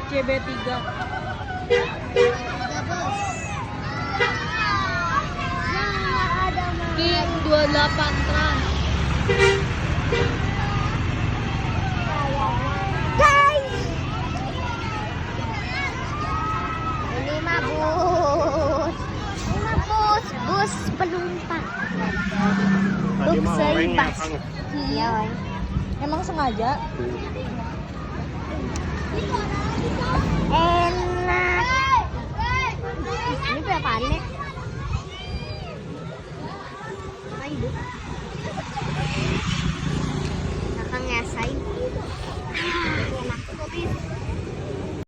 CB3. King 28 Trans. Guys, ini mah bus. Ini mah bus penumpang. Tadi mah orangnya Bus Kang. Iya, Emang sengaja? Tuh.